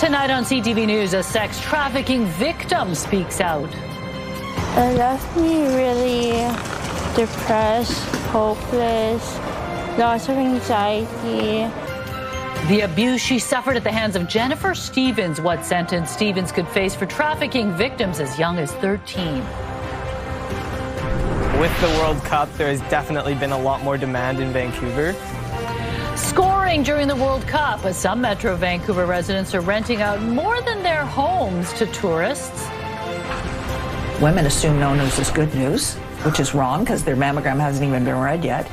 Tonight on CTV News, a sex trafficking victim speaks out. It left me really depressed, hopeless, lots of anxiety. The abuse she suffered at the hands of Jennifer Stevens, what sentence Stevens could face for trafficking victims as young as 13. With the World Cup, there has definitely been a lot more demand in Vancouver. Scoring during the World Cup, as some Metro Vancouver residents are renting out more than their homes to tourists. Women assume no news is good news, which is wrong because their mammogram hasn't even been read yet.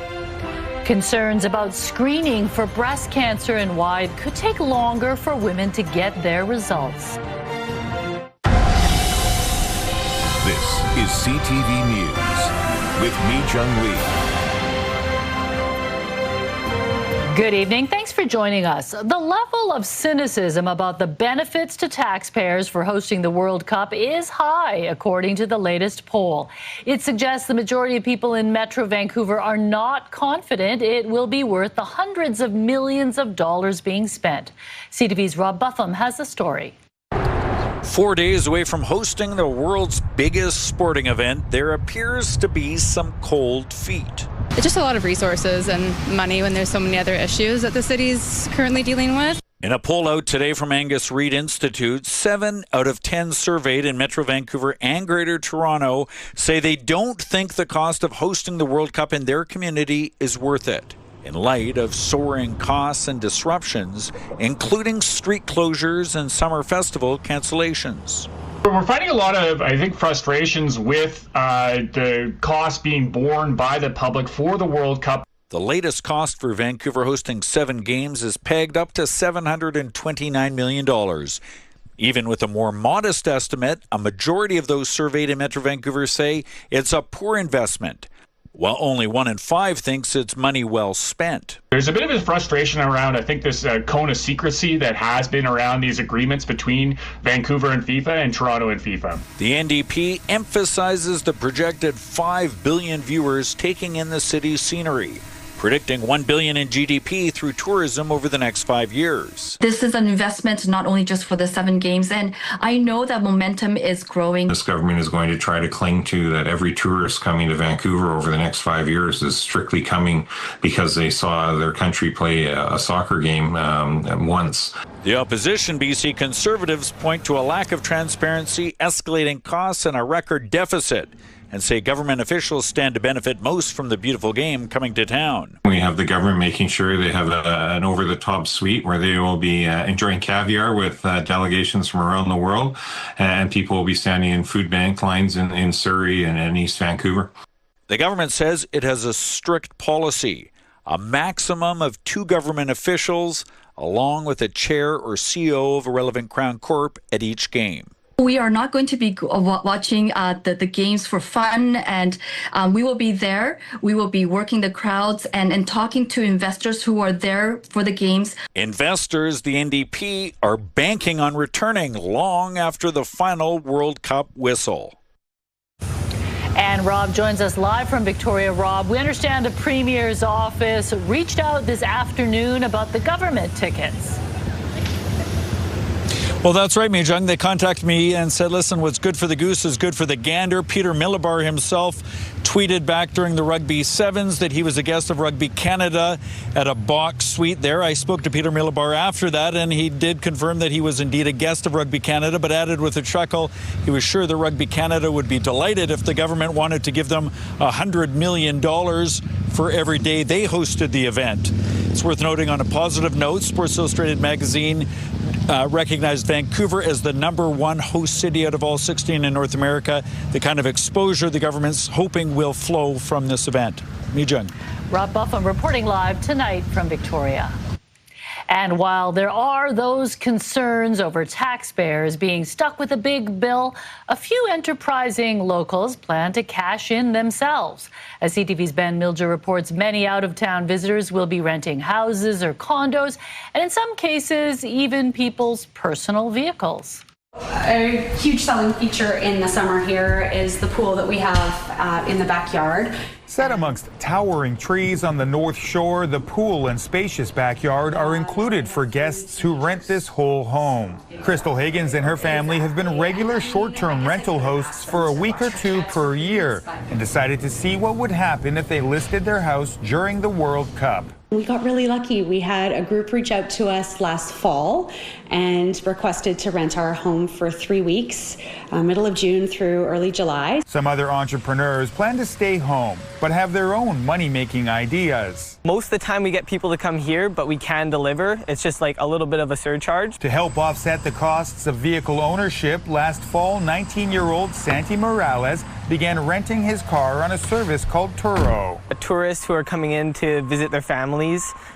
Concerns about screening for breast cancer and why it could take longer for women to get their results. This is CTV News with Mi Jung Lee. Good evening. Thanks for joining us. The level of cynicism about the benefits to taxpayers for hosting the World Cup is high, according to the latest poll. It suggests the majority of people in Metro Vancouver are not confident it will be worth the hundreds of millions of dollars being spent. CTV's Rob Buffum has the story. 4 days away from hosting the world's biggest sporting event, there appears to be some cold feet. It's just a lot of resources and money when there's so many other issues that the city's currently dealing with. In a poll out today from Angus Reid Institute, 7 out of 10 surveyed in Metro Vancouver and Greater Toronto say they don't think the cost of hosting the World Cup in their community is worth it, in light of soaring costs and disruptions, including street closures and summer festival cancellations. We're finding a lot of, I think, frustrations with the cost being borne by the public for the World Cup. The latest cost for Vancouver hosting 7 games is pegged up to $729 million. Even with a more modest estimate, a majority of those surveyed in Metro Vancouver say it's a poor investment, while only 1 in 5 thinks it's money well spent. There's a bit of a frustration around, I think, this cone of secrecy that has been around these agreements between Vancouver and FIFA and Toronto and FIFA. The NDP emphasizes the projected 5 billion viewers taking in the city's scenery, predicting $1 billion in GDP through tourism over the next 5 years. This is an investment not only just for the 7 games, and I know that momentum is growing. This government is going to try to cling to that every tourist coming to Vancouver over the next 5 years is strictly coming because they saw their country play a soccer game once. The opposition BC Conservatives point to a lack of transparency, escalating costs, and a record deficit, and say government officials stand to benefit most from the beautiful game coming to town. We have the government making sure they have an over-the-top suite where they will be enjoying caviar with delegations from around the world, and people will be standing in food bank lines in Surrey and in East Vancouver. The government says it has a strict policy, a maximum of 2 government officials, along with a chair or CEO of a relevant Crown Corp at each game. We are not going to be watching the games for fun, and we will be there. We will be working the crowds and talking to investors who are there for the games. Investors, the NDP, are banking on returning long after the final World Cup whistle. And Rob joins us live from Victoria. Rob, we understand the Premier's office reached out this afternoon about the government tickets. Well, that's right, Mi Jung. They contacted me and said, listen, what's good for the goose is good for the gander. Peter Millibar himself tweeted back during the Rugby Sevens that he was a guest of Rugby Canada at a box suite there. I spoke to Peter Millibar after that, and he did confirm that he was indeed a guest of Rugby Canada, but added with a chuckle he was sure that Rugby Canada would be delighted if the government wanted to give them $100 million for every day they hosted the event. It's worth noting, on a positive note, Sports Illustrated magazine recognized Vancouver as the #1 host city out of all 16 in North America. The kind of exposure the government's hoping will flow from this event. Mi Jung. Rob Buffum reporting live tonight from Victoria. And while there are those concerns over taxpayers being stuck with a big bill, a few enterprising locals plan to cash in themselves. As CTV's Ben Milger reports, many out-of-town visitors will be renting houses or condos, and in some cases, even people's personal vehicles. A huge selling feature in the summer here is the pool that we have in the backyard. Set amongst towering trees on the North Shore, the pool and spacious backyard are included for guests who rent this whole home. Crystal Higgins and her family have been regular short-term rental hosts for a week or two per year and decided to see what would happen if they listed their house during the World Cup. We got really lucky. We had a group reach out to us last fall and requested to rent our home for 3 weeks, middle of June through early July. Some other entrepreneurs plan to stay home, but have their own money-making ideas. Most of the time we get people to come here, but we can deliver. It's just like a little bit of a surcharge. To help offset the costs of vehicle ownership, last fall, 19-year-old Santi Morales began renting his car on a service called Turo. Tourists who are coming in to visit their families,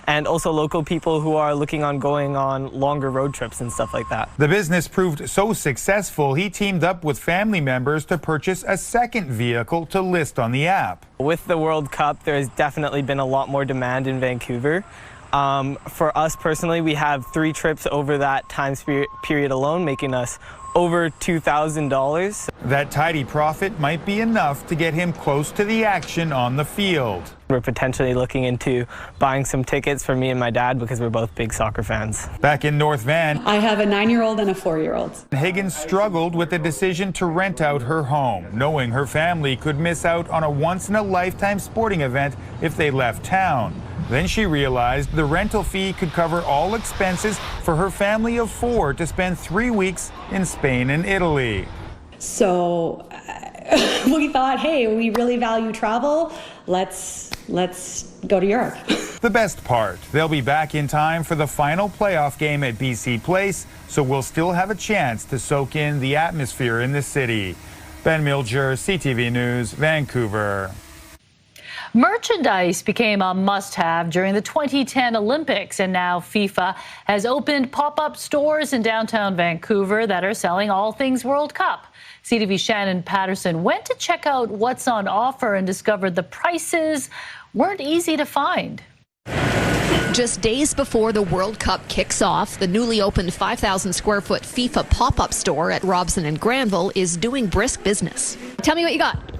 and also local people who are looking on going on longer road trips and stuff like that. The business proved so successful, he teamed up with family members to purchase a second vehicle to list on the app. With the World Cup, there has definitely been a lot more demand in Vancouver. For us personally, we have 3 trips over that time period alone, making us over $2,000. That tidy profit might be enough to get him close to the action on the field. We're potentially looking into buying some tickets for me and my dad because we're both big soccer fans. Back in North Van, I have a 9-year-old and a 4-year-old. Higgins struggled with the decision to rent out her home, knowing her family could miss out on a once-in-a-lifetime sporting event if they left town. Then she realized the rental fee could cover all expenses for her family of 4 to spend 3 weeks in Spain and Italy. So we thought, hey, we really value travel. Let's go to Europe. The best part, they'll be back in time for the final playoff game at BC Place, so we'll still have a chance to soak in the atmosphere in the city. Ben Milger, CTV News, Vancouver. Merchandise became a must-have during the 2010 Olympics, and now FIFA has opened pop-up stores in downtown Vancouver that are selling all things World Cup. CTV's Shannon Patterson went to check out what's on offer and discovered the prices weren't easy to find. Just days before the World Cup kicks off, the newly opened 5,000-square-foot FIFA pop-up store at Robson and Granville is doing brisk business. Tell me what you got.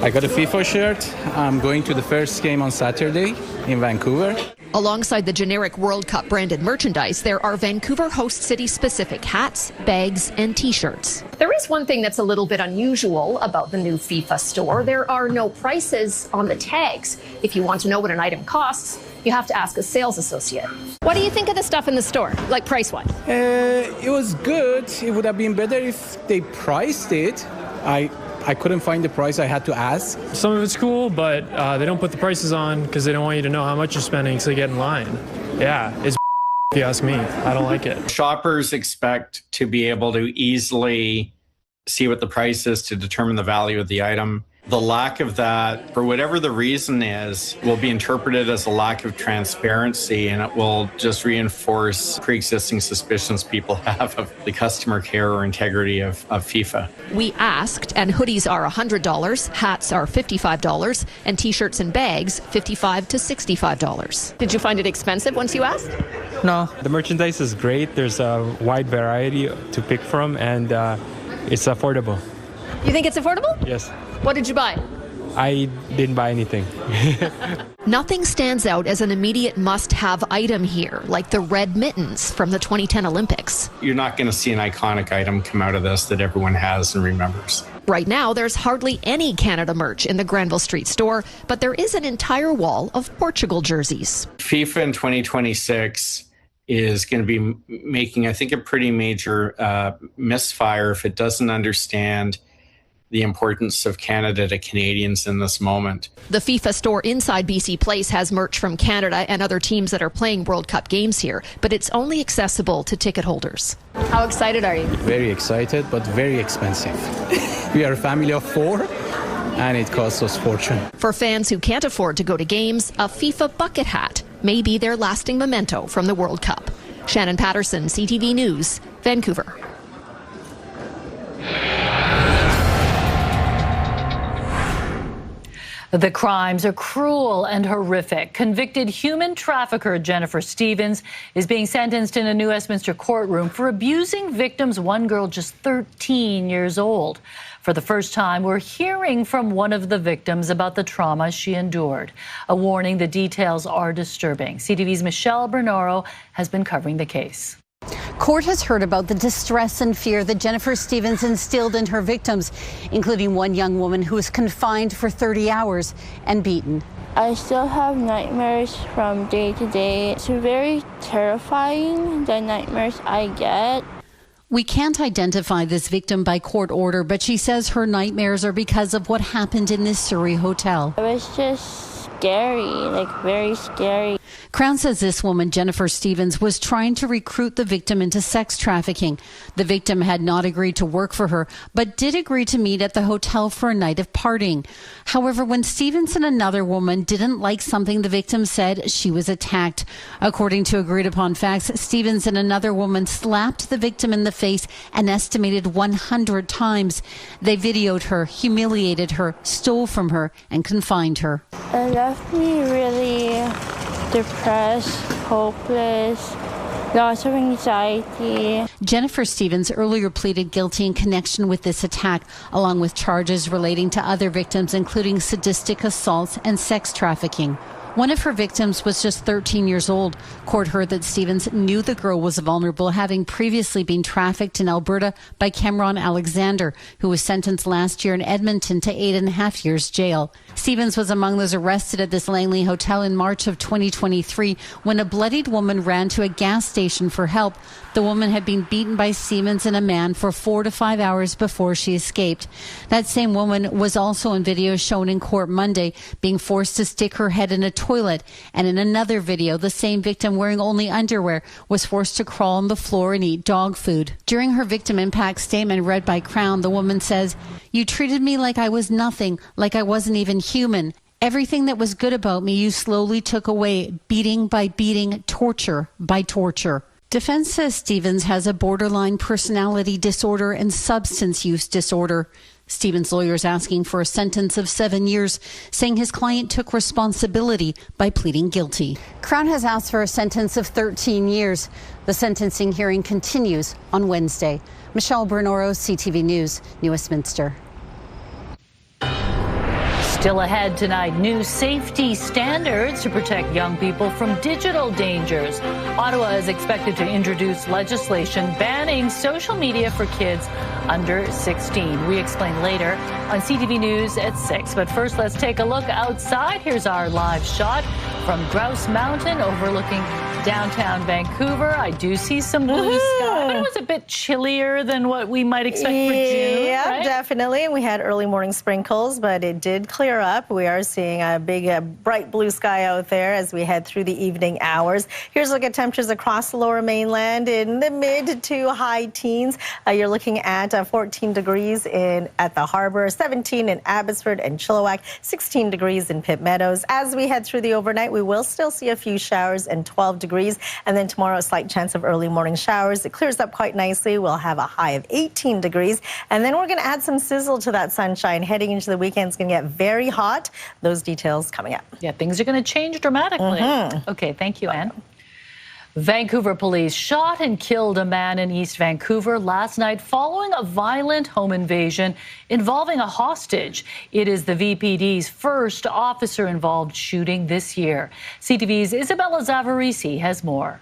I got a FIFA shirt. I'm going to the first game on Saturday in Vancouver. Alongside the generic World Cup branded merchandise, there are Vancouver host city specific hats, bags, and t-shirts. There is one thing that's a little bit unusual about the new FIFA store. There are no prices on the tags. If you want to know what an item costs, you have to ask a sales associate. What do you think of the stuff in the store, like price-wise? It was good. It would have been better if they priced it. I couldn't find the price. I had to ask. Some of it's cool, but they don't put the prices on because they don't want you to know how much you're spending so you get in line. Yeah, it's if you ask me. I don't like it. Shoppers expect to be able to easily see what the price is to determine the value of the item. The lack of that, for whatever the reason is, will be interpreted as a lack of transparency, and it will just reinforce pre-existing suspicions people have of the customer care or integrity of FIFA. We asked, and hoodies are $100, hats are $55, and t-shirts and bags $55 to $65. Did you find it expensive once you asked? No, the merchandise is great. There's a wide variety to pick from, and it's affordable. You think it's affordable? Yes. What did you buy? I didn't buy anything. Nothing stands out as an immediate must-have item here, like the red mittens from the 2010 Olympics. You're not going to see an iconic item come out of this that everyone has and remembers. Right now, there's hardly any Canada merch in the Granville Street store, but there is an entire wall of Portugal jerseys. FIFA in 2026 is going to be making, I think, a pretty major misfire if it doesn't understand the importance of Canada to Canadians in this moment. The FIFA store inside BC Place has merch from Canada and other teams that are playing World Cup games here, but it's only accessible to ticket holders. How excited are you? Very excited, but very expensive. We are a family of 4, and it costs us a fortune. For fans who can't afford to go to games, a FIFA bucket hat may be their lasting memento from the World Cup. Shannon Patterson, CTV News, Vancouver. The crimes are cruel and horrific. Convicted human trafficker Jennifer Stevens is being sentenced in a New Westminster courtroom for abusing victims, one girl just 13 years old. For the first time, we're hearing from one of the victims about the trauma she endured. A warning, the details are disturbing. CTV's Michelle Bernoro has been covering the case. Court has heard about the distress and fear that Jennifer Stevens instilled in her victims, including one young woman who was confined for 30 hours and beaten. I still have nightmares from day to day. It's very terrifying, the nightmares I get. We can't identify this victim by court order, but she says her nightmares are because of what happened in this Surrey hotel. It was just scary, like very scary. Crown says this woman, Jennifer Stevens, was trying to recruit the victim into sex trafficking. The victim had not agreed to work for her, but did agree to meet at the hotel for a night of partying. However, when Stevens and another woman didn't like something the victim said, she was attacked. According to agreed upon facts, Stevens and another woman slapped the victim in the face an estimated 100 times. They videoed her, humiliated her, stole from her, and confined her. It left me really depressed, hopeless, lots of anxiety. Jennifer Stevens earlier pleaded guilty in connection with this attack, along with charges relating to other victims, including sadistic assaults and sex trafficking. One of her victims was just 13 years old. Court heard that Stevens knew the girl was vulnerable, having previously been trafficked in Alberta by Cameron Alexander, who was sentenced last year in Edmonton to 8.5 years jail. Stevens was among those arrested at this Langley hotel in March of 2023 when a bloodied woman ran to a gas station for help. The woman had been beaten by Stevens and a man for 4 to 5 hours before she escaped. That same woman was also in video shown in court Monday, being forced to stick her head in a toilet. And in another video, the same victim, wearing only underwear, was forced to crawl on the floor and eat dog food. During her victim impact statement read by Crown, the woman says, "You treated me like I was nothing, like I wasn't even human. Everything that was good about me, you slowly took away, beating by beating, torture by torture." Defense says Stevens has a borderline personality disorder and substance use disorder. Stevens' lawyers asking for a sentence of 7 years, saying his client took responsibility by pleading guilty. Crown has asked for a sentence of 13 years. The sentencing hearing continues on Wednesday. Michelle Bernoro, CTV News, New Westminster. Still ahead tonight, new safety standards to protect young people from digital dangers. Ottawa is expected to introduce legislation banning social media for kids under 16. We explain later on CTV News at 6. But first, let's take a look outside. Here's our live shot from Grouse Mountain overlooking downtown Vancouver. I do see some blue sky. It was a bit chillier than what we might expect for June. Yeah, right? Definitely. We had early morning sprinkles, but it did clear up. We are seeing a big, bright blue sky out there as we head through the evening hours. Here's a look at temperatures across the lower mainland in the mid to high teens. You're looking at 14 degrees at the harbor, 17 in Abbotsford and Chilliwack, 16 degrees in Pitt Meadows. As we head through the overnight, we will still see a few showers and 12 degrees. And then tomorrow, a slight chance of early morning showers. It clears up quite nicely. We'll have a high of 18 degrees. And then we're going to add some sizzle to that sunshine. Heading into the weekend, it's going to get very hot. Those details coming up. Yeah, things are going to change dramatically. Okay, thank you, Anne. Vancouver police shot and killed a man in East Vancouver last night following a violent home invasion involving a hostage. It is the VPD's first officer-involved shooting this year. CTV's Isabella Zavarisi has more.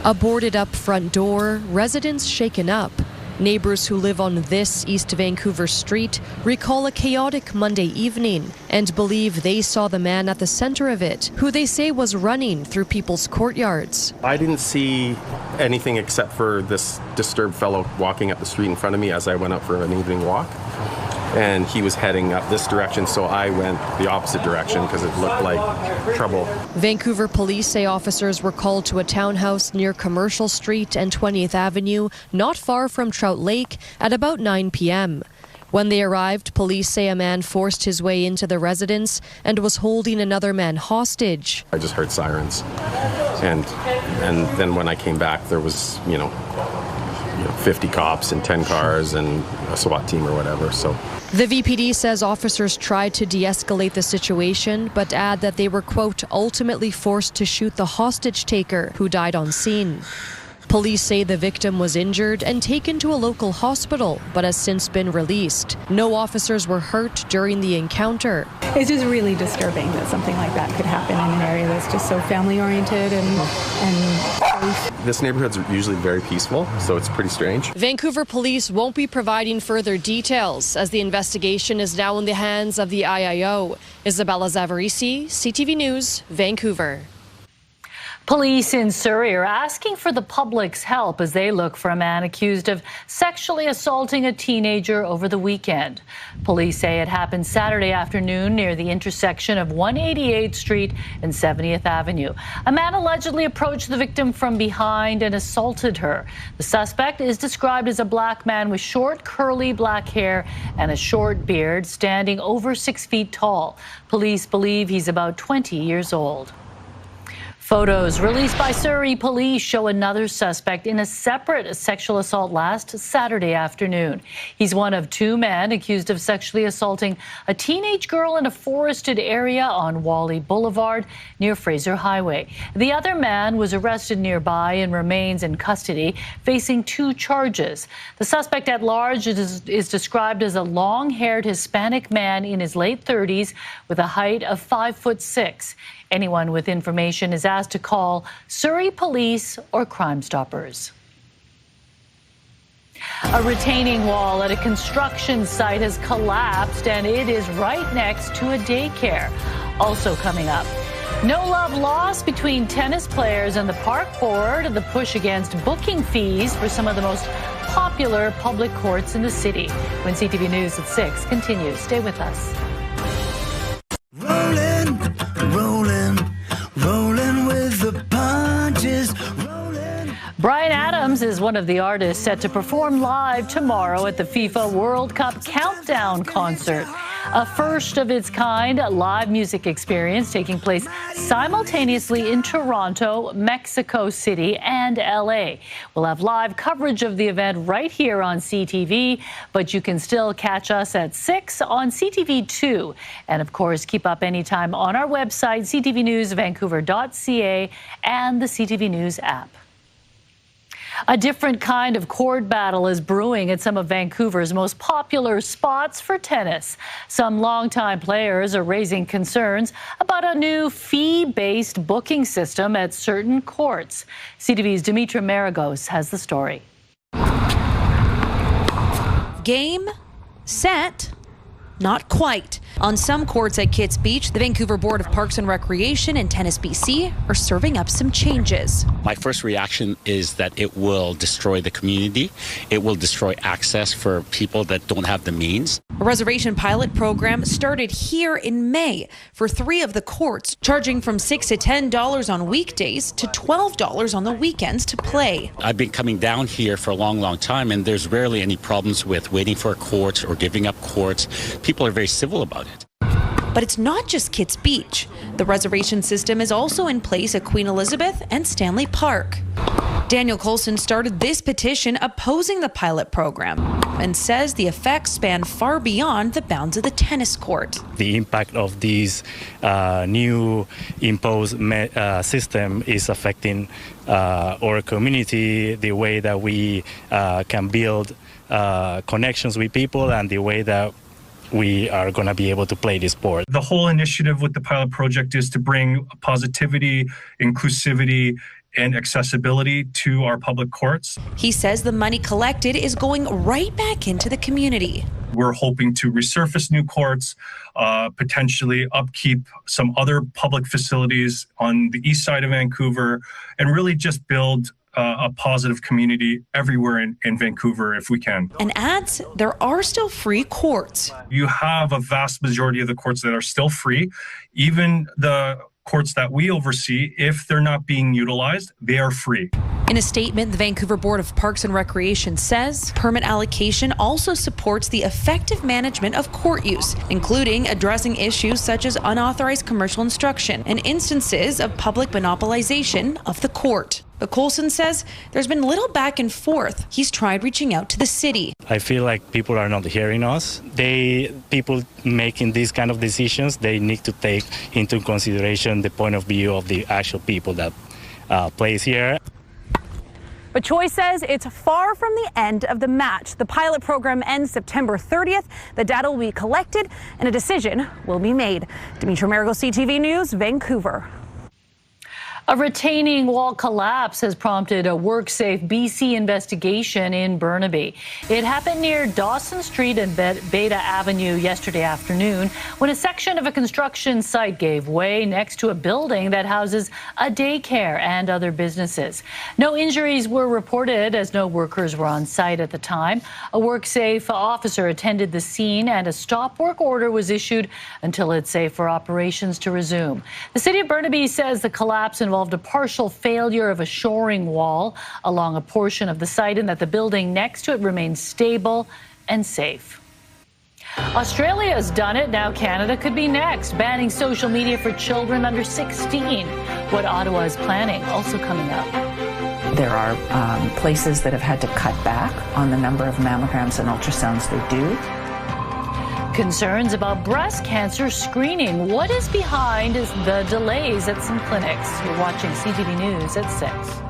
A boarded up front door, residents shaken up. Neighbors who live on this East Vancouver street recall a chaotic Monday evening and believe they saw the man at the center of it, who they say was running through people's courtyards. I didn't see anything except for this disturbed fellow walking up the street in front of me as I went out for an evening walk. And he was heading up this direction, so I went the opposite direction because it looked like trouble. Vancouver police say officers were called to a townhouse near Commercial Street and 20th Avenue, not far from Trout Lake, at about 9 p.m. When they arrived, police say a man forced his way into the residence and was holding another man hostage. I just heard sirens. And then when I came back, there was, 50 cops and 10 cars and a SWAT team or whatever, so. The VPD says officers tried to de-escalate the situation, but add that they were, quote, ultimately forced to shoot the hostage taker who died on scene. Police say the victim was injured and taken to a local hospital, but has since been released. No officers were hurt during the encounter. It's just really disturbing that something like that could happen in an area that's just so family-oriented and safe. This neighborhood's usually very peaceful, so it's pretty strange. Vancouver police won't be providing further details as the investigation is now in the hands of the IIO. Isabella Zavarisi, CTV News, Vancouver. Police in Surrey are asking for the public's help as they look for a man accused of sexually assaulting a teenager over the weekend. Police say it happened Saturday afternoon near the intersection of 188th Street and 70th Avenue. A man allegedly approached the victim from behind and assaulted her. The suspect is described as a black man with short, curly black hair and a short beard, standing over 6 feet tall. Police believe he's about 20 years old. Photos released by Surrey police show another suspect in a separate sexual assault last Saturday afternoon. He's one of 2 men accused of sexually assaulting a teenage girl in a forested area on Wally Boulevard near Fraser Highway. The other man was arrested nearby and remains in custody, facing 2 charges. The suspect at large is described as a long-haired Hispanic man in his late 30s with a height of 5'6". Anyone with information is asked to call Surrey Police or Crime Stoppers. A retaining wall at a construction site has collapsed, and it is right next to a daycare. Also coming up, no love lost between tennis players and the park board, the push against booking fees for some of the most popular public courts in the city. When CTV News at 6 continues. Stay with us. Rolling with the punches. Bryan Adams is one of the artists set to perform live tomorrow at the FIFA World Cup Countdown concert. A first of its kind live music experience taking place simultaneously in Toronto, Mexico City, and LA. We'll have live coverage of the event right here on CTV, but you can still catch us at 6 on CTV2. And of course, keep up anytime on our website, ctvnewsvancouver.ca, and the CTV News app. A different kind of court battle is brewing at some of Vancouver's most popular spots for tennis. Some longtime players are raising concerns about a new fee-based booking system at certain courts. CTV's Dimitra Maragos has the story. Game, set, not quite. On some courts at Kits Beach, the Vancouver Board of Parks and Recreation and Tennis BC are serving up some changes. My first reaction is that it will destroy the community. It will destroy access for people that don't have the means. A reservation pilot program started here in May for 3 of the courts, charging from $6 to $10 on weekdays to $12 on the weekends to play. I've been coming down here for a long, long time, and there's rarely any problems with waiting for a court or giving up courts. People are very civil about it. But it's not just Kits Beach. The reservation system is also in place at Queen Elizabeth and Stanley Park. Daniel Coulson started this petition opposing the pilot program and says the effects span far beyond the bounds of the tennis court. The impact of this new imposed system is affecting our community, the way that we can build connections with people, and the way that we are going to be able to play this sport. The whole initiative with the pilot project is to bring positivity, inclusivity, and accessibility to our public courts. He says the money collected is going right back into the community. We're hoping to resurface new courts, potentially upkeep some other public facilities on the east side of Vancouver, and really just build a positive community everywhere in Vancouver if we can. And adds there are still free courts. You have a vast majority of the courts that are still free. Even the courts that we oversee, if they're not being utilized, they are free. In a statement, the Vancouver Board of Parks and Recreation says permit allocation also supports the effective management of court use, including addressing issues such as unauthorized commercial instruction and instances of public monopolization of the court. But Coulson says there's been little back and forth. He's tried reaching out to the city. I feel like people are not hearing us. People making these kind of decisions, they need to take into consideration the point of view of the actual people that plays here. But Choi says it's far from the end of the match. The pilot program ends September 30th. The data will be collected and a decision will be made. Demetria Marigold, CTV News, Vancouver. A retaining wall collapse has prompted a WorkSafe BC investigation in Burnaby. It happened near Dawson Street and Beta Avenue yesterday afternoon when a section of a construction site gave way next to a building that houses a daycare and other businesses. No injuries were reported as no workers were on site at the time. A WorkSafe officer attended the scene and a stop work order was issued until it's safe for operations to resume. The city of Burnaby says the collapse involved a partial failure of a shoring wall along a portion of the site and that the building next to it remains stable and safe. Australia's done it. Now Canada could be next, banning social media for children under 16. What Ottawa is planning, also coming up. There are places that have had to cut back on the number of mammograms and ultrasounds they do. Concerns about breast cancer screening. What is behind the delays at some clinics? You're watching CTV News at 6.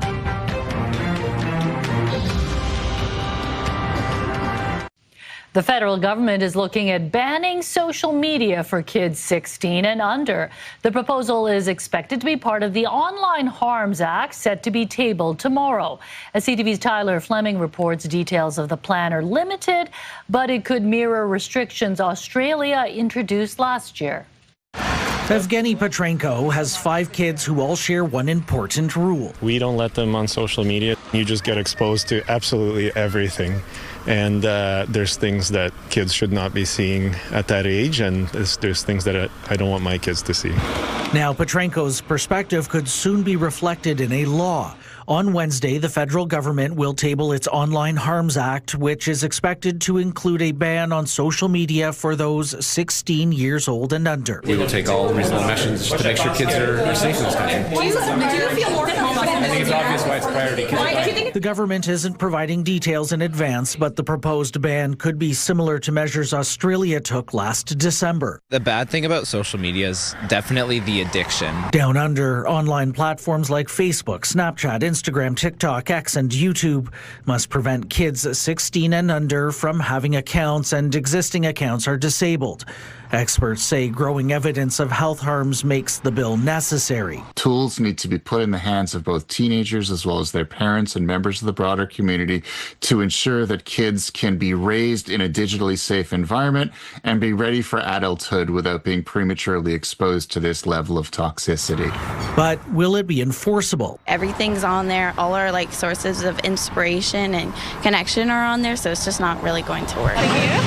The federal government is looking at banning social media for kids 16 and under. The proposal is expected to be part of the Online Harms Act, set to be tabled tomorrow. As CTV's Tyler Fleming reports, details of the plan are limited, but it could mirror restrictions Australia introduced last year. Evgeny Petrenko has 5 kids who all share one important rule. We don't let them on social media. You just get exposed to absolutely everything. And there's things that kids should not be seeing at that age, and there's things that I don't want my kids to see. Now, Petrenko's perspective could soon be reflected in a law. On Wednesday, the federal government will table its Online Harms Act, which is expected to include a ban on social media for those 16 years old and under. We will take all reasonable measures to make sure kids are safe in this country. Do you feel more confident? I think it's obvious why it's a priority. The government isn't providing details in advance, but the proposed ban could be similar to measures Australia took last December. The bad thing about social media is definitely the addiction. Down under, online platforms like Facebook, Snapchat, Instagram, TikTok, X, and YouTube must prevent kids 16 and under from having accounts, and existing accounts are disabled. Experts say growing evidence of health harms makes the bill necessary. Tools need to be put in the hands of both teenagers as well as their parents and members of the broader community to ensure that kids can be raised in a digitally safe environment and be ready for adulthood without being prematurely exposed to this level of toxicity. But will it be enforceable? Everything's on there. All our sources of inspiration and connection are on there, so it's just not really going to work.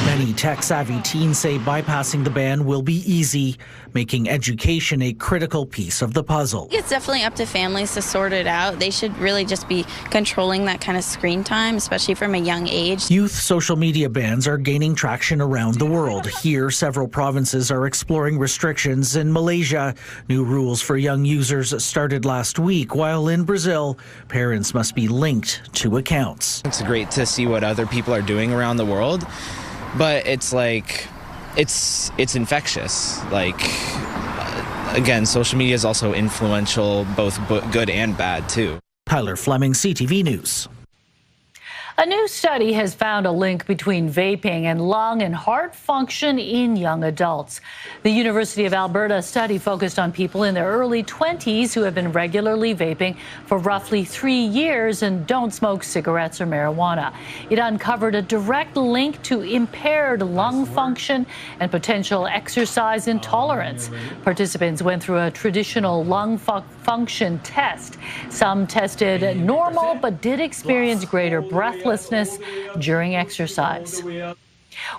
Many tech-savvy teens say bypassing the ban will be easy, making education a critical piece of the puzzle. It's definitely up to families to sort it out. They should really just be controlling that kind of screen time, especially from a young age. Youth social media bans are gaining traction around the world. Here, several provinces are exploring restrictions. In Malaysia, new rules for young users started last week, while in Brazil, parents must be linked to accounts. It's great to see what other people are doing around the world, but it's it's infectious. Again, social media is also influential, both good and bad, too. Tyler Fleming, CTV News. A new study has found a link between vaping and lung and heart function in young adults. The University of Alberta study focused on people in their early 20s who have been regularly vaping for roughly 3 years and don't smoke cigarettes or marijuana. It uncovered a direct link to impaired lung function and potential exercise intolerance. Participants went through a traditional lung function test. Some tested normal but did experience greater breathlessness during exercise.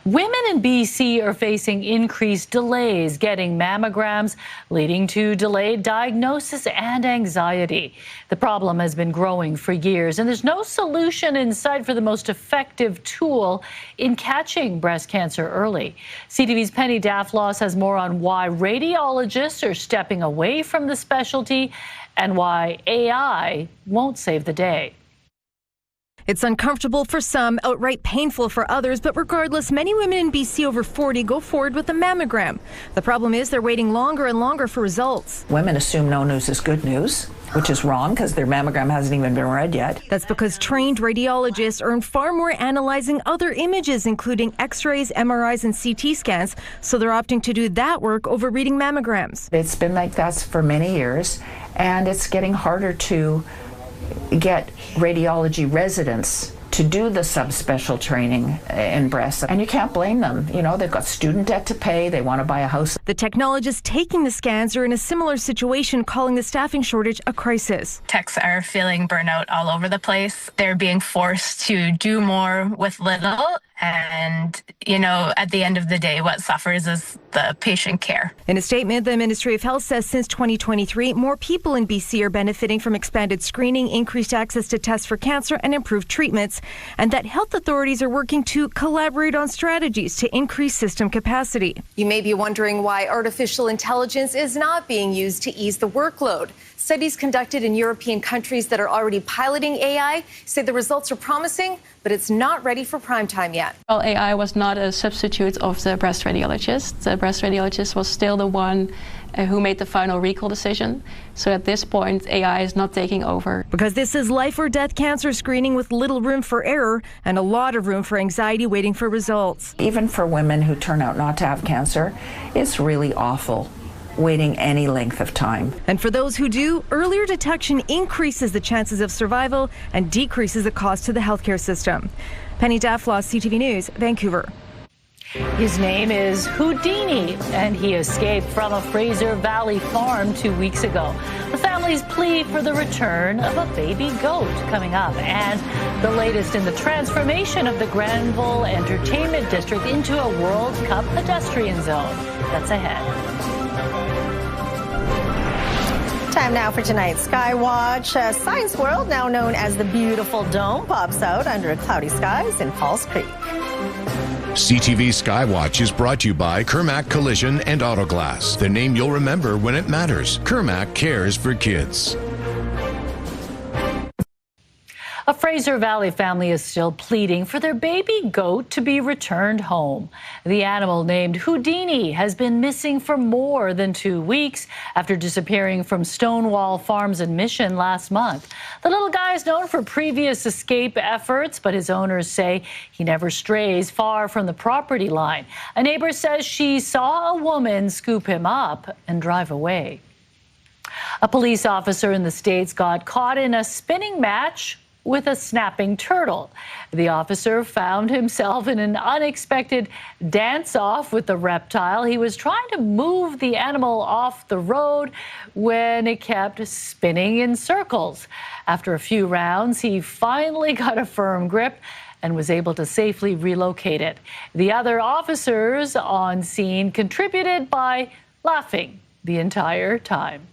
Women in BC are facing increased delays getting mammograms, leading to delayed diagnosis and anxiety. The problem has been growing for years, and there's no solution in sight for the most effective tool in catching breast cancer early. CTV's Penny Daflos has more on why radiologists are stepping away from the specialty and why AI won't save the day. It's uncomfortable for some, outright painful for others, but regardless, many women in BC over 40 go forward with a mammogram. The problem is they're waiting longer and longer for results. Women assume no news is good news, which is wrong because their mammogram hasn't even been read yet. That's because trained radiologists earn far more analyzing other images, including x-rays, MRIs, and CT scans, so they're opting to do that work over reading mammograms. It's been like that for many years, and it's getting harder to get radiology residents to do the subspecial training in breast. And you can't blame them. You know, they've got student debt to pay. They want to buy a house. The technologists taking the scans are in a similar situation, calling the staffing shortage a crisis. Techs are feeling burnout all over the place. They're being forced to do more with little. And, you know, at the end of the day, what suffers is the patient care. In a statement, the Ministry of Health says since 2023, more people in BC are benefiting from expanded screening, increased access to tests for cancer, and improved treatments, and that health authorities are working to collaborate on strategies to increase system capacity. You may be wondering why artificial intelligence is not being used to ease the workload. Studies conducted in European countries that are already piloting AI say the results are promising, but it's not ready for prime time yet. Well, AI was not a substitute of the breast radiologist. The breast radiologist was still the one who made the final recall decision. So at this point, AI is not taking over. Because this is life or death cancer screening with little room for error and a lot of room for anxiety waiting for results. Even for women who turn out not to have cancer, it's really awful waiting any length of time. And for those who do, earlier detection increases the chances of survival and decreases the cost to the healthcare system. Penny Daflos, CTV News, Vancouver. His name is Houdini, and he escaped from a Fraser Valley farm 2 weeks ago. The family's plea for the return of a baby goat coming up, and the latest in the transformation of the Granville Entertainment District into a World Cup pedestrian zone. That's ahead. Time now for tonight's Skywatch. Science World, now known as the Beautiful Dome, pops out under cloudy skies in Falls Creek. CTV Skywatch is brought to you by Kermac Collision and Autoglass, the name you'll remember when it matters. Kermac cares for kids. A Fraser Valley family is still pleading for their baby goat to be returned home. The animal, named Houdini, has been missing for more than 2 weeks after disappearing from Stonewall Farms and Mission last month. The little guy is known for previous escape efforts, but his owners say he never strays far from the property line. A neighbor says she saw a woman scoop him up and drive away. A police officer in the States got caught in a spinning match with a snapping turtle. The officer found himself in an unexpected dance-off with the reptile. He was trying to move the animal off the road when it kept spinning in circles. After a few rounds, he finally got a firm grip and was able to safely relocate it. The other officers on scene contributed by laughing the entire time.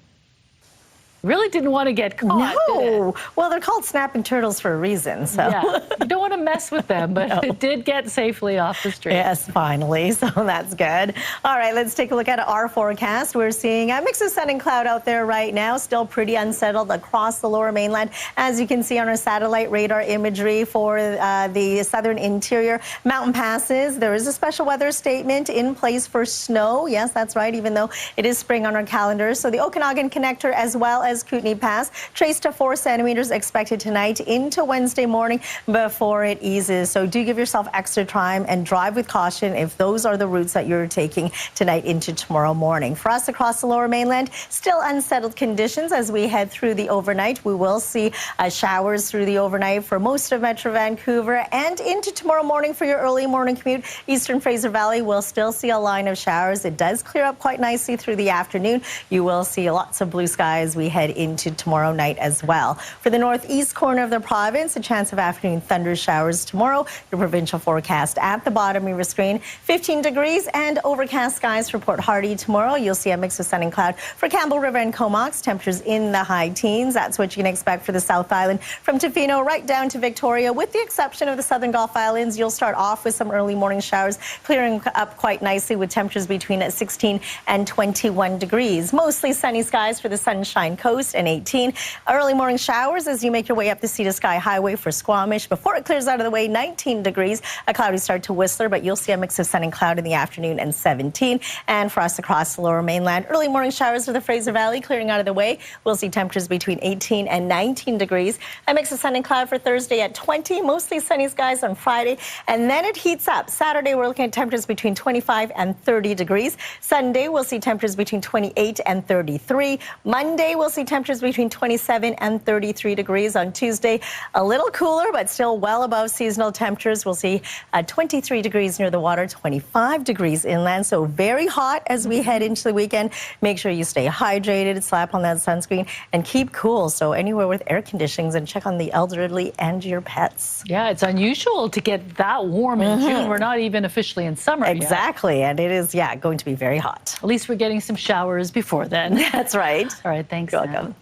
Really didn't want to get caught. No. Well, they're called snapping turtles for a reason. So yeah, you don't want to mess with them, but no. It did get safely off the street. Yes, finally. So that's good. All right, let's take a look at our forecast. We're seeing a mix of sun and cloud out there right now. Still pretty unsettled across the lower mainland. As you can see on our satellite radar imagery for the southern interior mountain passes, there is a special weather statement in place for snow. Yes, that's right, even though it is spring on our calendar. So the Okanagan Connector as well as Kootenay Pass traced to 4 centimeters expected tonight into Wednesday morning before it eases. So do give yourself extra time and drive with caution if those are the routes that you're taking tonight into tomorrow morning. For us across the lower mainland, still unsettled conditions as we head through the overnight. We will see showers through the overnight for most of Metro Vancouver and into tomorrow morning for your early morning commute. Eastern Fraser Valley will still see a line of showers. It does clear up quite nicely through the afternoon. You will see lots of blue skies as we head into tomorrow night as well. For the northeast corner of the province, a chance of afternoon thunder showers tomorrow. Your provincial forecast at the bottom of your screen. 15 degrees and overcast skies for Port Hardy tomorrow. You'll see a mix of sun and cloud for Campbell River and Comox. Temperatures in the high teens. That's what you can expect for the South Island from Tofino right down to Victoria. With the exception of the Southern Gulf Islands, you'll start off with some early morning showers, clearing up quite nicely with temperatures between 16 and 21 degrees. Mostly sunny skies for the Sunshine Coast. coast, and 18. Early morning showers as you make your way up the Sea to Sky Highway for Squamish. Before it clears out of the way, 19 degrees. A cloudy start to Whistler, but you'll see a mix of sun and cloud in the afternoon, and 17. And for us across the Lower Mainland, early morning showers for the Fraser Valley clearing out of the way. We'll see temperatures between 18 and 19 degrees. A mix of sun and cloud for Thursday at 20. Mostly sunny skies on Friday, and then it heats up. Saturday, we're looking at temperatures between 25 and 30 degrees. Sunday, we'll see temperatures between 28 and 33. Monday, we'll see temperatures between 27 and 33 degrees. On Tuesday, a little cooler, but still well above seasonal temperatures. We'll see 23 degrees near the water, 25 degrees inland. So very hot as we head into the weekend. Make sure you stay hydrated, slap on that sunscreen, and keep cool. So anywhere with air conditionings, and check on the elderly and your pets. Yeah, it's unusual to get that warm in June. We're not even officially in summer Exactly, yet. and it is, going to be very hot. At least we're getting some showers before then. That's right. All right, thanks. You're welcome.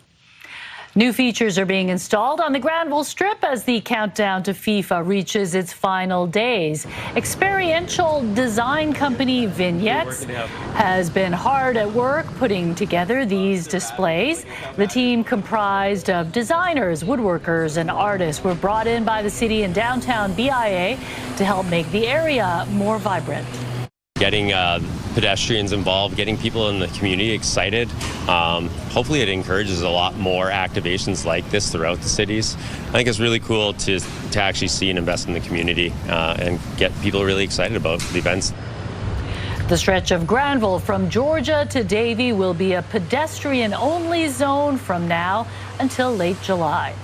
New features are being installed on the Granville Strip as the countdown to FIFA reaches its final days. Experiential design company Vignettes has been hard at work putting together these displays. The team, comprised of designers, woodworkers, and artists, were brought in by the city and downtown BIA to help make the area more vibrant. Getting pedestrians involved, getting people in the community excited. Hopefully it encourages a lot more activations like this throughout the cities. I think it's really cool to actually see and invest in the community and get people really excited about the events. The stretch of Granville from Georgia to Davie will be a pedestrian-only zone from now until late July.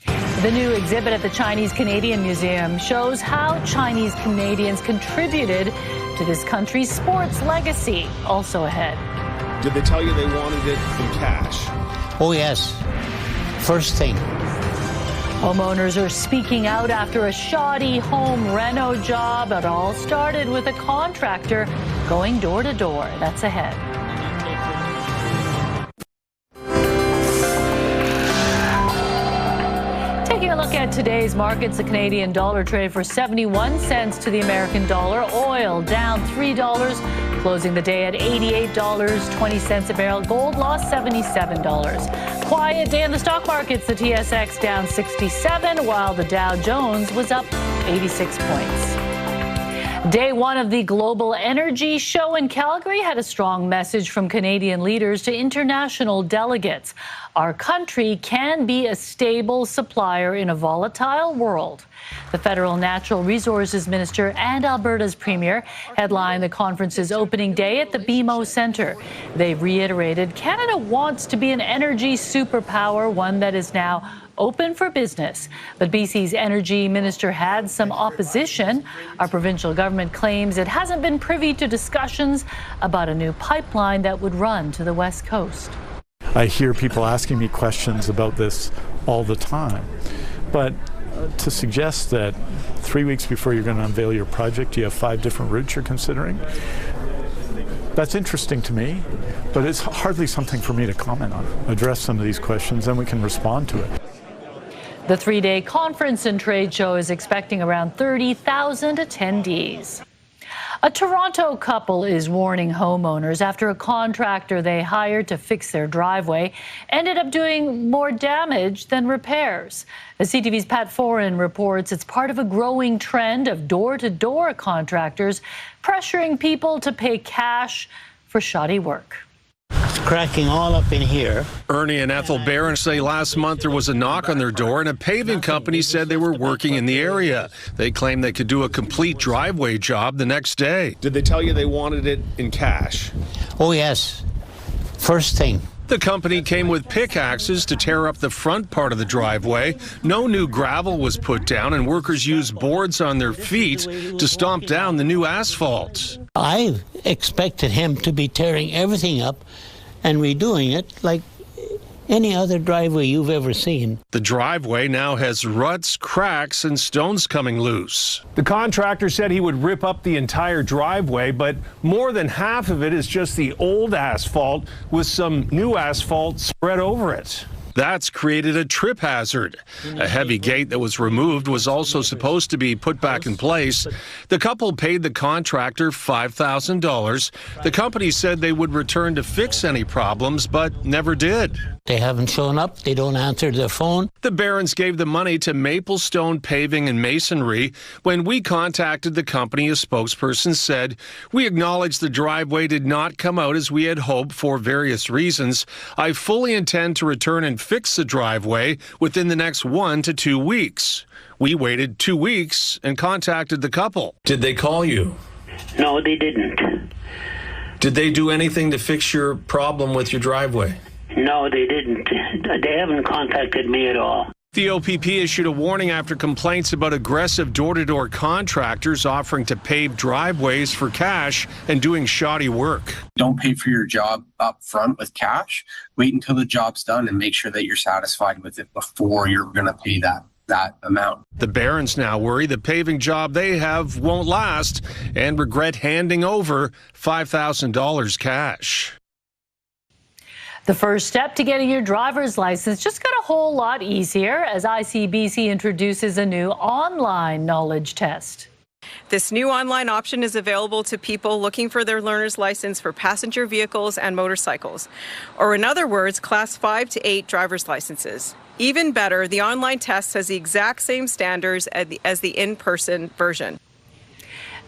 The new exhibit at the Chinese-Canadian Museum shows how Chinese Canadians contributed to this country's sports legacy. Also ahead. Did they tell you they wanted it in cash? Oh, yes. First thing. Homeowners are speaking out after a shoddy home reno job. It all started with a contractor going door to door. That's ahead. Taking a look at today's markets, the Canadian dollar traded for 71 cents to the American dollar. Oil down $3, closing the day at $88.20 a barrel. Gold lost $77. Quiet day in the stock markets. The TSX down 67, while the Dow Jones was up 86 points. Day one of the Global Energy Show in Calgary had a strong message from Canadian leaders to international delegates. Our country can be a stable supplier in a volatile world. The Federal Natural Resources Minister and Alberta's Premier headlined the conference's opening day at the BMO Centre. They reiterated Canada wants to be an energy superpower, one that is now open for business. But BC's energy minister had some opposition. Our provincial government claims it hasn't been privy to discussions about a new pipeline that would run to the West Coast. I hear people asking me questions about this all the time. But to suggest that 3 weeks before you're going to unveil your project, you have 5 different routes you're considering, that's interesting to me, but it's hardly something for me to comment on. Address some of these questions, then we can respond to it. The 3-day conference and trade show is expecting around 30,000 attendees. A Toronto couple is warning homeowners after a contractor they hired to fix their driveway ended up doing more damage than repairs. The CTV's Pat Foran reports it's part of a growing trend of door-to-door contractors pressuring people to pay cash for shoddy work. Cracking all up in here. Ernie and Ethel Barron say last month there was a knock on their door and a paving company said they were working in the area. They claimed they could do a complete driveway job the next day. Did they tell you they wanted it in cash? Oh, yes. First thing. The company came with pickaxes to tear up the front part of the driveway. No new gravel was put down, and workers used boards on their feet to stomp down the new asphalt. I expected him to be tearing everything up and redoing it like any other driveway you've ever seen. The driveway now has ruts, cracks, and stones coming loose. The contractor said he would rip up the entire driveway, but more than half of it is just the old asphalt with some new asphalt spread over it. That's created a trip hazard. A heavy gate that was removed was also supposed to be put back in place. The couple paid the contractor $5,000. The company said they would return to fix any problems, but never did. They haven't shown up. They don't answer their phone. The Barons gave the money to Maplestone Paving and Masonry. When we contacted the company, a spokesperson said, "We acknowledge the driveway did not come out as we had hoped for various reasons. I fully intend to return and fix the driveway within the next 1 to 2 weeks." We waited 2 weeks and contacted the couple. Did they call you? No, they didn't. Did they do anything to fix your problem with your driveway? No, they didn't. They haven't contacted me at all. The OPP issued a warning after complaints about aggressive door-to-door contractors offering to pave driveways for cash and doing shoddy work. Don't pay for your job up front with cash. Wait until the job's done and make sure that you're satisfied with it before you're going to pay that amount. The Barons now worry the paving job they have won't last and regret handing over $5,000 cash. The first step to getting your driver's license just got a whole lot easier as ICBC introduces a new online knowledge test. This new online option is available to people looking for their learner's license for passenger vehicles and motorcycles, or in other words, Class 5 to 8 driver's licenses. Even better, the online test has the exact same standards as the in-person version.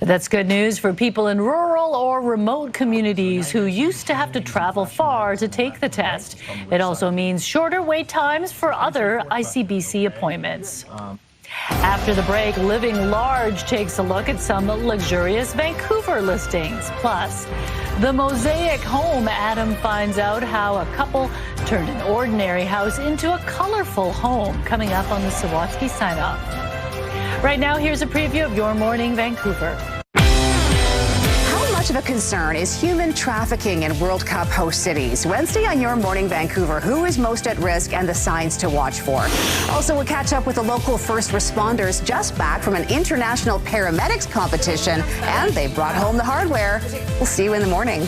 That's good news for people in rural or remote communities who used to have to travel far to take the test. It also means shorter wait times for other ICBC appointments. After the break, Living Large takes a look at some luxurious Vancouver listings. Plus, the Mosaic home, Adam finds out how a couple turned an ordinary house into a colorful home. Coming up on the Sawatsky Sign-Off. Right now, here's a preview of Your Morning Vancouver. How much of a concern is human trafficking in World Cup host cities? Wednesday on Your Morning Vancouver, who is most at risk and the signs to watch for. Also, we'll catch up with the local first responders just back from an international paramedics competition, and they brought home the hardware. We'll see you in the morning.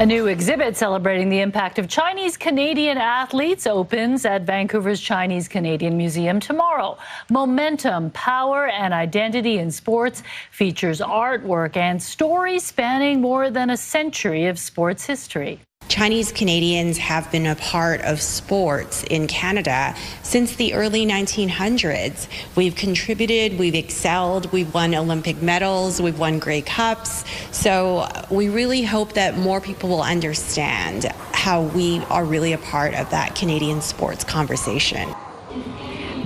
A new exhibit celebrating the impact of Chinese-Canadian athletes opens at Vancouver's Chinese-Canadian Museum tomorrow. Momentum, Power, and Identity in Sports features artwork and stories spanning more than a century of sports history. Chinese Canadians have been a part of sports in Canada since the early 1900s. We've contributed, we've excelled, we've won Olympic medals, we've won Grey Cups. So we really hope that more people will understand how we are really a part of that Canadian sports conversation.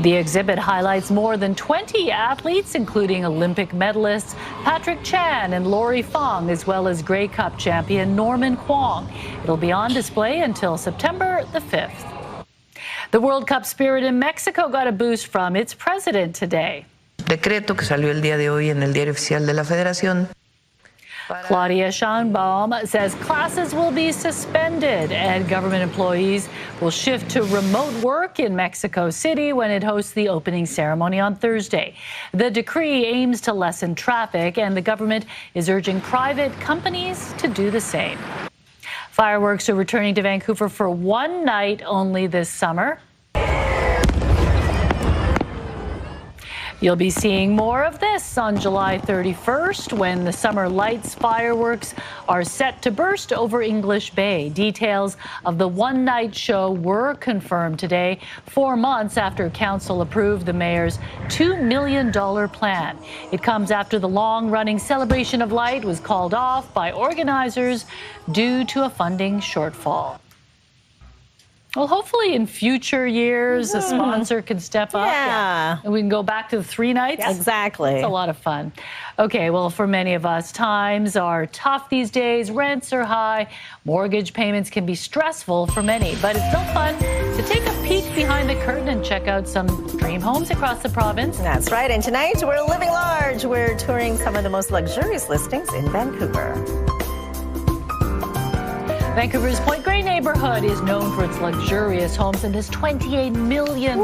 The exhibit highlights more than 20 athletes, including Olympic medalists Patrick Chan and Lori Fong, as well as Grey Cup champion Norman Kwong. It'll be on display until September the 5th. The World Cup spirit in Mexico got a boost from its president today. Decreto que salió el día de hoy en el Diario Oficial de la Federación. Claudia Sheinbaum says classes will be suspended and government employees will shift to remote work in Mexico City when it hosts the opening ceremony on Thursday. The decree aims to lessen traffic, and the government is urging private companies to do the same. Fireworks are returning to Vancouver for one night only this summer. You'll be seeing more of this on July 31st when the summer lights fireworks are set to burst over English Bay. Details of the one-night show were confirmed today, 4 months after council approved the mayor's $2 million plan. It comes after the long-running celebration of light was called off by organizers due to a funding shortfall. Well, hopefully in future years, a sponsor can step up. Yeah. And we can go back to the 3 nights. Yeah, exactly. It's a lot of fun. Okay, well, for many of us, times are tough these days. Rents are high. Mortgage payments can be stressful for many. But it's still fun to take a peek behind the curtain and check out some dream homes across the province. That's right. And tonight, we're living large. We're touring some of the most luxurious listings in Vancouver. Vancouver's Point Grey neighborhood is known for its luxurious homes, and this $28 million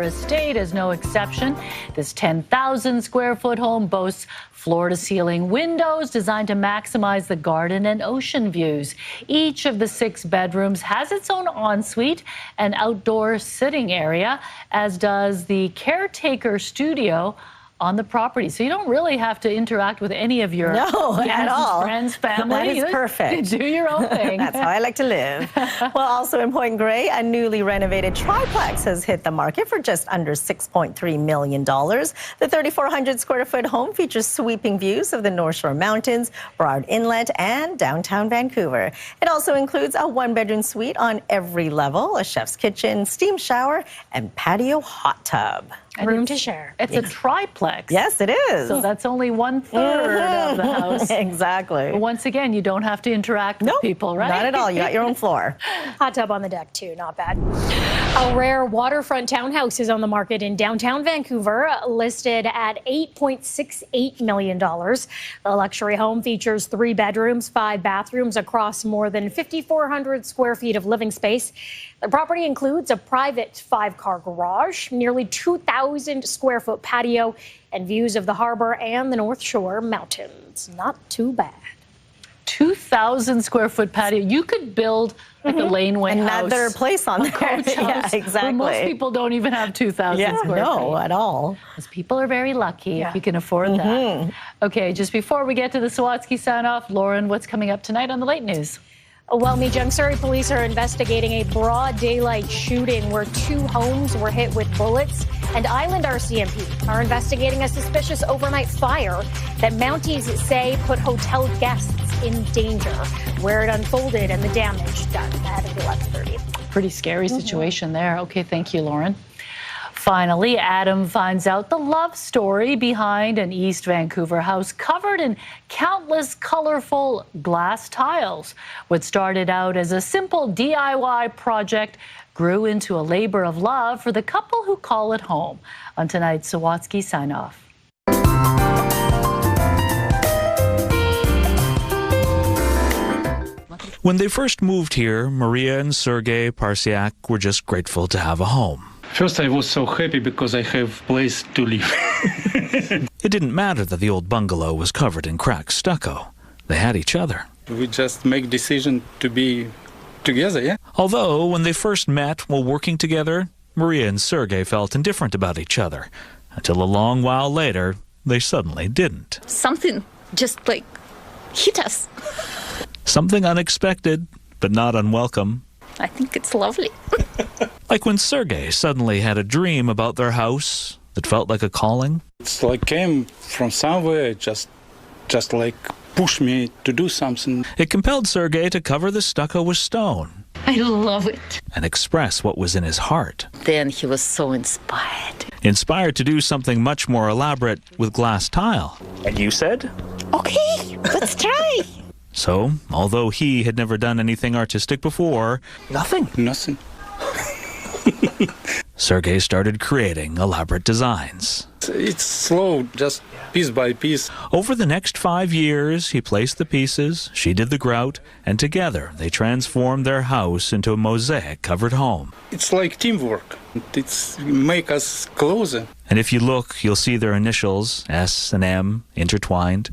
estate is no exception. This 10,000 square foot home boasts floor-to-ceiling windows designed to maximize the garden and ocean views. Each of the 6 bedrooms has its own ensuite and outdoor sitting area, as does the caretaker studio on the property. So you don't really have to interact with any of your at all. friends, family. That is perfect. Do your own thing. That's how I like to live. Well, also in Point Grey, a newly renovated triplex has hit the market for just under $6.3 million. The 3,400 square foot home features sweeping views of the North Shore Mountains, Burrard Inlet, and downtown Vancouver. It also includes a 1-bedroom suite on every level, a chef's kitchen, steam shower, and patio hot tub. Room to share. It's a triplex. Yes, it is. So that's only 1/3 of the house. Exactly. But once again, you don't have to interact with people, right? Not at all. You got your own floor. Hot tub on the deck, too. Not bad. A rare waterfront townhouse is on the market in downtown Vancouver, listed at $8.68 million. The luxury home features 3 bedrooms, 5 bathrooms across more than 5,400 square feet of living space. The property includes a private 5-car garage, nearly 2,000 square foot patio, and views of the harbor and the North Shore Mountains. Not too bad. 2,000 square foot patio. You could build like a laneway house. Another place on there. Yeah, exactly. Most people don't even have 2,000 square feet. No, at all. Because people are very lucky if you can afford that. Okay, just before we get to the Sawatsky sign-off, Lauren, what's coming up tonight on the Late News? Well, Mijung, Surrey police are investigating a broad daylight shooting where 2 homes were hit with bullets. And Island RCMP are investigating a suspicious overnight fire that Mounties say put hotel guests in danger, where it unfolded and the damage done at 11:30. Pretty scary situation there. Okay, thank you, Lauren. Finally, Adam finds out the love story behind an East Vancouver house covered in countless colorful glass tiles. What started out as a simple DIY project grew into a labor of love for the couple who call it home. On tonight's Sawatsky sign-off. When they first moved here, Maria and Sergei Parsiak were just grateful to have a home. First, I was so happy because I have a place to live. It didn't matter that the old bungalow was covered in cracked stucco. They had each other. We just make decision to be together, yeah? Although, when they first met while working together, Maria and Sergei felt indifferent about each other. Until a long while later, they suddenly didn't. Something just like hit us. Something unexpected, but not unwelcome. I think it's lovely. Like when Sergei suddenly had a dream about their house that felt like a calling. It's like came from somewhere, just like pushed me to do something. It compelled Sergei to cover the stucco with stone. I love it. And express what was in his heart. Then he was so inspired. Inspired to do something much more elaborate with glass tile. And you said? Okay, let's try. So, although he had never done anything artistic before... Nothing. Sergei started creating elaborate designs. It's slow, just piece by piece. Over the next 5 years, he placed the pieces, she did the grout, and together they transformed their house into a mosaic-covered home. It's like teamwork. It's make us closer. And if you look, you'll see their initials, S and M, intertwined.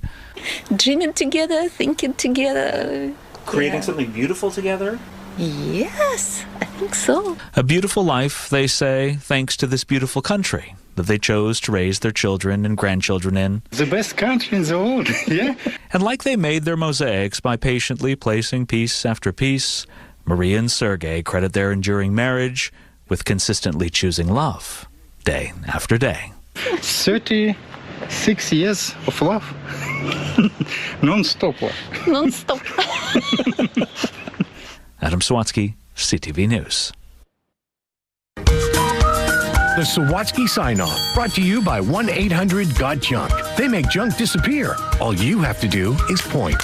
Dreaming together, thinking together. Creating something beautiful together? Yes, I think so. A beautiful life, they say, thanks to this beautiful country that they chose to raise their children and grandchildren in. The best country in the world, yeah? And like they made their mosaics by patiently placing piece after piece, Maria and Sergei credit their enduring marriage with consistently choosing love, day after day. 36 years of love. Non-stop love. Non-stop. Adam Sawatsky, CTV News. The Sawatsky Sign-Off, brought to you by 1-800-GOT-JUNK. They make junk disappear. All you have to do is point.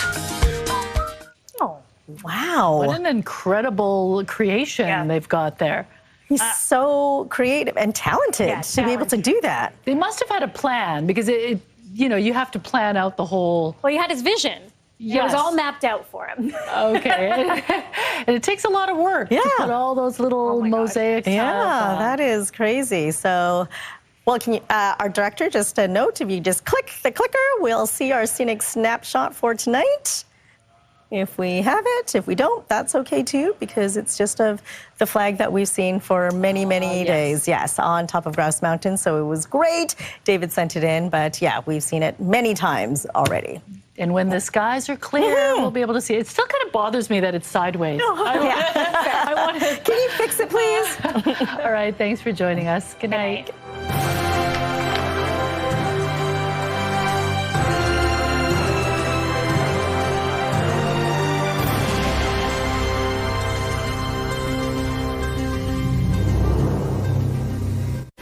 Oh, wow. What an incredible creation they've got there. He's so creative and talented to be able to do that. They must have had a plan because you have to plan out the whole... Well, he had his vision. It was all mapped out for him. Okay. And it takes a lot of work to put all those little mosaic tiles on. that is crazy. So, well, can you, our director, just a note, if you just click the clicker, we'll see our scenic snapshot for tonight. If we have it, if we don't, that's okay too, because it's just of the flag that we've seen for many, many days. Yes, on top of Grouse Mountain. So it was great. David sent it in, but yeah, we've seen it many times already. And when the skies are clear, we'll be able to see it. It still kind of bothers me that it's sideways. I want to... Can you fix it, please? All right, thanks for joining us. Good night.